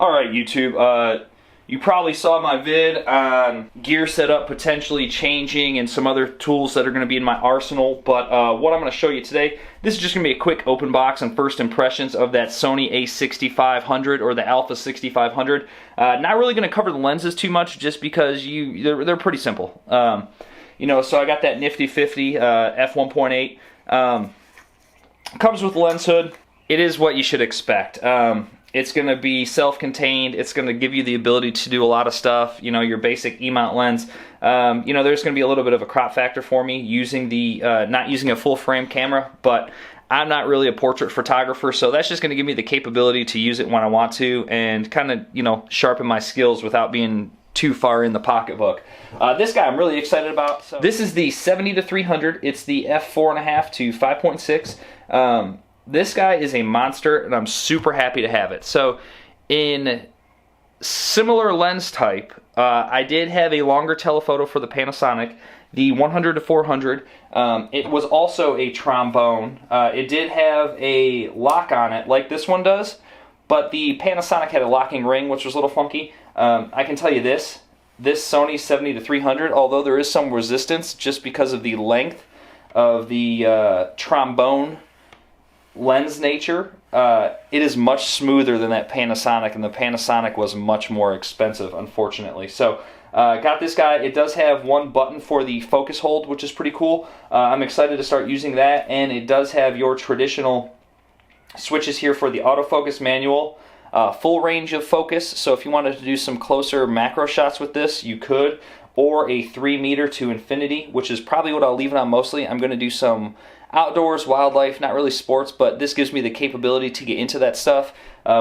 Alright YouTube, you probably saw my vid on gear setup potentially changing and some other tools that are going to be in my arsenal, but what I'm going to show you today, this is just going to be a quick open box and first impressions of that Sony a6500 or the Alpha 6500. Not really going to cover the lenses too much just because they're pretty simple. You know, so I got that nifty 50 f1.8. Comes with a lens hood. It is what you should expect. It's going to be self-contained. It's going to give you the ability to do a lot of stuff. You know, your basic E-mount lens. You know, there's going to be a little bit of a crop factor for me using the not using a full frame camera, but I'm not really a portrait photographer, so that's just going to give me the capability to use it when I want to and kind of, you know, sharpen my skills without being too far in the pocketbook. This guy I'm really excited about. So this is the 70-300. It's the f4.5 to 5.6. This guy is a monster, and I'm super happy to have it. So, in similar lens type, I did have a longer telephoto for the Panasonic, the 100-400. It was also a trombone. It did have a lock on it, like this one does, but the Panasonic had a locking ring, which was a little funky. I can tell you this Sony 70-300, although there is some resistance just because of the length of the trombone lens nature, it is much smoother than that Panasonic, and the Panasonic was much more expensive, unfortunately. So got this guy. It does have one button for the focus hold, which is pretty cool. I'm excited to start using that, and it does have your traditional switches here for the autofocus manual, full range of focus, so if you wanted to do some closer macro shots with this, you could, or a 3 meter to infinity, which is probably what I'll leave it on mostly. I'm going to do some outdoors, wildlife, not really sports, but this gives me the capability to get into that stuff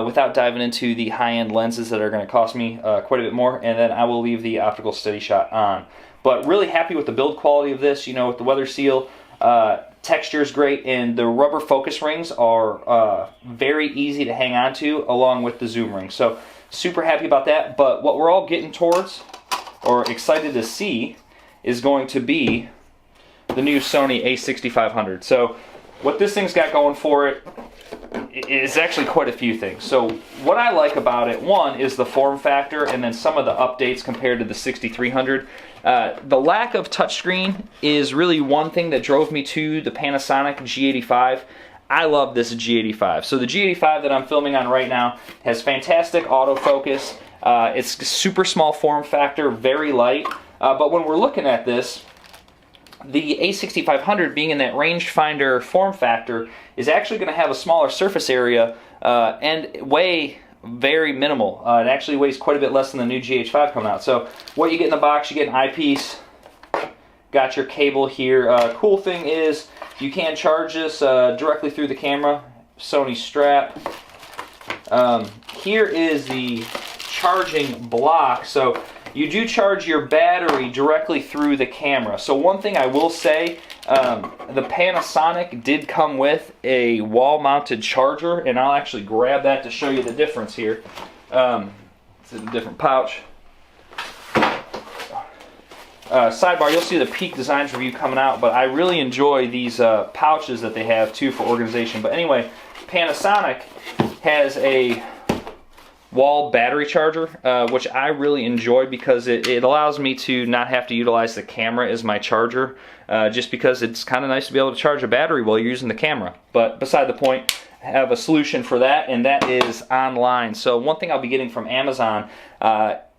without diving into the high-end lenses that are going to cost me quite a bit more, and then I will leave the optical steady shot on. But really happy with the build quality of this, you know, with the weather seal. Texture is great, and the rubber focus rings are very easy to hang on to along with the zoom ring. So super happy about that, but what we're all getting towards, or excited to see, is going to be the new Sony a6500. So what this thing's got going for it is actually quite a few things. So what I like about it, one, is the form factor, and then some of the updates compared to the 6300. The lack of touchscreen is really one thing that drove me to the Panasonic G85. I love this G85. So the G85 that I'm filming on right now has fantastic autofocus. It's super small form factor, very light. But when we're looking at this, the a6500 being in that rangefinder form factor is actually going to have a smaller surface area and weigh very minimal. It actually weighs quite a bit less than the new GH5 coming out. So what you get in the box, you get an eyepiece, got your cable here. Cool thing is you can charge this directly through the camera, Sony strap. Here is the charging block. So you do charge your battery directly through the camera. So one thing I will say, the Panasonic did come with a wall-mounted charger, and I'll actually grab that to show you the difference here. It's in a different pouch. Sidebar, you'll see the Peak Designs review coming out, but I really enjoy these pouches that they have too for organization. But anyway, Panasonic has a wall battery charger, which I really enjoy because it allows me to not have to utilize the camera as my charger, just because it's kind of nice to be able to charge a battery while you're using the camera. But beside the point, I have a solution for that, and that is online. So one thing I'll be getting from Amazon,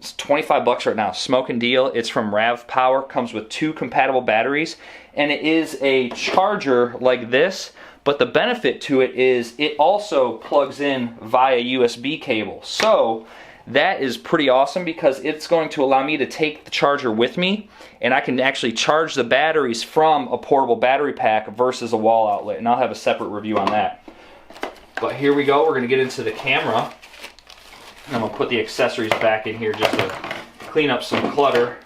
it's 25 bucks right now, smoking deal. It's from Rav Power, comes with 2 compatible batteries, and it is a charger like this. But the benefit to it is it also plugs in via USB cable. So that is pretty awesome because it's going to allow me to take the charger with me, and I can actually charge the batteries from a portable battery pack versus a wall outlet. And I'll have a separate review on that. But here we go. We're going to get into the camera. And I'm going to put the accessories back in here just to clean up some clutter.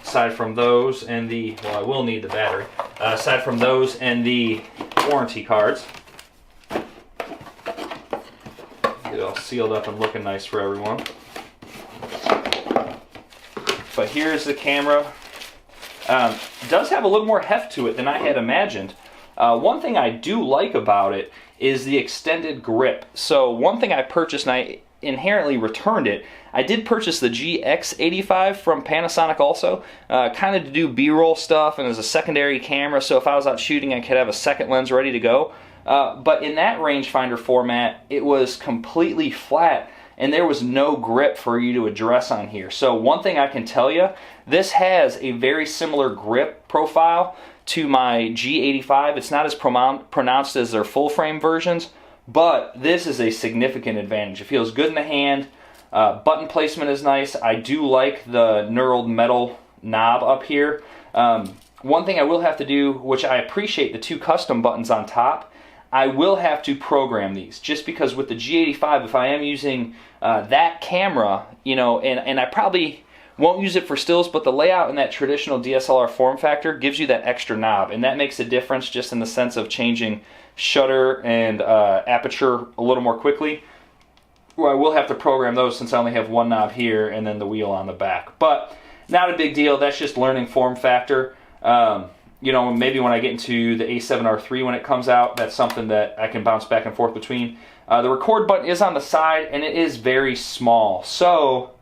Aside from those and the, well, I will need the battery. Aside from those and the warranty cards. Get it all sealed up and looking nice for everyone. But here's the camera. Does have a little more heft to it than I had imagined. One thing I do like about it is the extended grip. So one thing I purchased, and inherently returned it. I did purchase the GX85 from Panasonic also, kind of to do B-roll stuff and as a secondary camera, so if I was out shooting I could have a second lens ready to go. But in that rangefinder format, it was completely flat and there was no grip for you to address on here. So one thing I can tell you, this has a very similar grip profile to my G85. It's not as pronounced as their full frame versions, but this is a significant advantage. It feels good in the hand. Button placement is nice. I do like the knurled metal knob up here. One thing I will have to do, which I appreciate the 2 custom buttons on top, I will have to program these, just because with the G85, if I am using that camera, you know, and I probably won't use it for stills, but the layout in that traditional DSLR form factor gives you that extra knob, and that makes a difference just in the sense of changing shutter and aperture a little more quickly. Well, I will have to program those since I only have one knob here and then the wheel on the back. But not a big deal, that's just learning form factor. You know, maybe when I get into the A7R3 when it comes out, that's something that I can bounce back and forth between. The record button is on the side and it is very small, so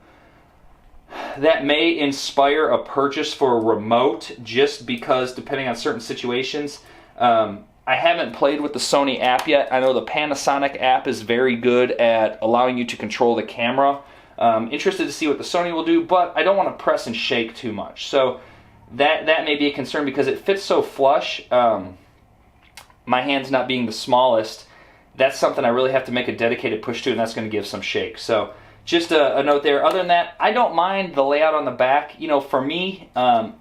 that may inspire a purchase for a remote, just because depending on certain situations. I haven't played with the Sony app yet. I know the Panasonic app is very good at allowing you to control the camera. Interested to see what the Sony will do, but I don't want to press and shake too much. So that may be a concern because it fits so flush. My hands not being the smallest, that's something I really have to make a dedicated push to, and that's going to give some shake. So just a note there. Other than that, I don't mind the layout on the back. You know, for me,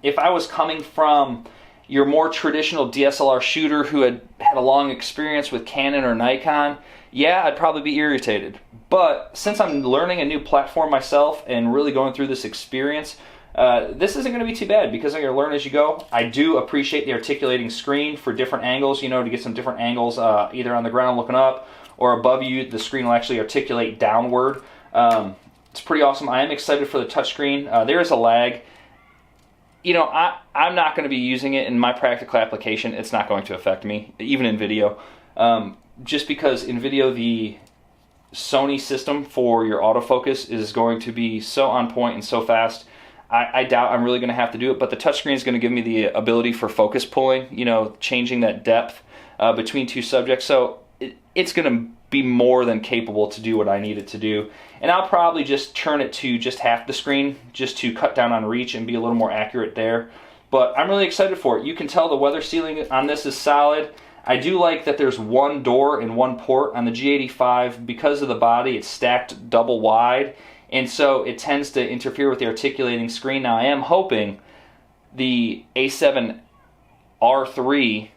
if I was coming from your more traditional DSLR shooter who had a long experience with Canon or Nikon, yeah, I'd probably be irritated. But since I'm learning a new platform myself and really going through this experience, this isn't going to be too bad because I'm going to learn as you go. I do appreciate the articulating screen for different angles, you know, to get some different angles, either on the ground looking up or above you. The screen will actually articulate downward. It's pretty awesome. I am excited for the touchscreen. There is a lag. You know, I'm not going to be using it in my practical application. It's not going to affect me, even in video. Just because in video, the Sony system for your autofocus is going to be so on point and so fast. I doubt I'm really going to have to do it, but the touchscreen is going to give me the ability for focus pulling, you know, changing that depth between 2 subjects. So it's going to be more than capable to do what I need it to do. And I'll probably just turn it to just half the screen just to cut down on reach and be a little more accurate there. But I'm really excited for it. You can tell the weather sealing on this is solid. I do like that there's one door and one port on the G85. Because of the body, it's stacked double wide, and so it tends to interfere with the articulating screen. Now I am hoping the A7R3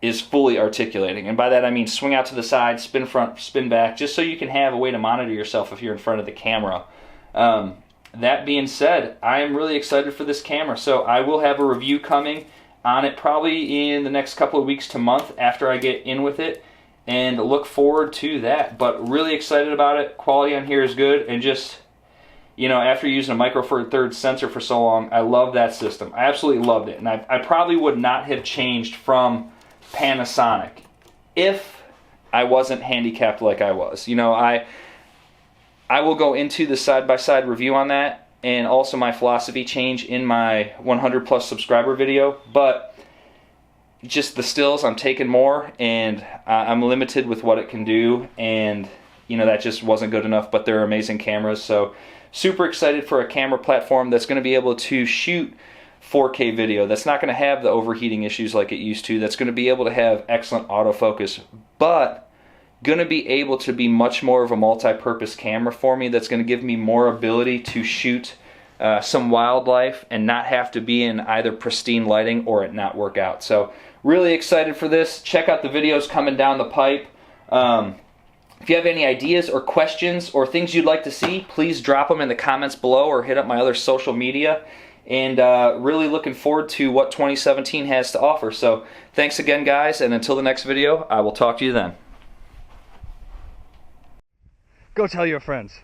is fully articulating, and by that I mean swing out to the side, spin front, spin back, just so you can have a way to monitor yourself if you're in front of the camera. That being said, I am really excited for this camera, so I will have a review coming on it probably in the next couple of weeks to month after I get in with it, and look forward to that. But really excited about it. Quality on here is good, and just, you know, after using a micro four thirds sensor for so long, I love that system. I absolutely loved it, and I probably would not have changed from Panasonic if I wasn't handicapped like I was. You know, I will go into the side-by-side review on that, and also my philosophy change in my 100 plus subscriber video, but just the stills, I'm taking more, and I'm limited with what it can do, and you know, that just wasn't good enough, but they're amazing cameras. So super excited for a camera platform that's going to be able to shoot 4K video, that's not going to have the overheating issues like it used to, that's going to be able to have excellent autofocus, but going to be able to be much more of a multi-purpose camera for me, that's going to give me more ability to shoot some wildlife and not have to be in either pristine lighting or it not work out. So really excited for this. Check out the videos coming down the pipe. If you have any ideas or questions or things you'd like to see, please drop them in the comments below or hit up my other social media. And really looking forward to what 2017 has to offer. So thanks again, guys, and until the next video, I will talk to you then. Go tell your friends.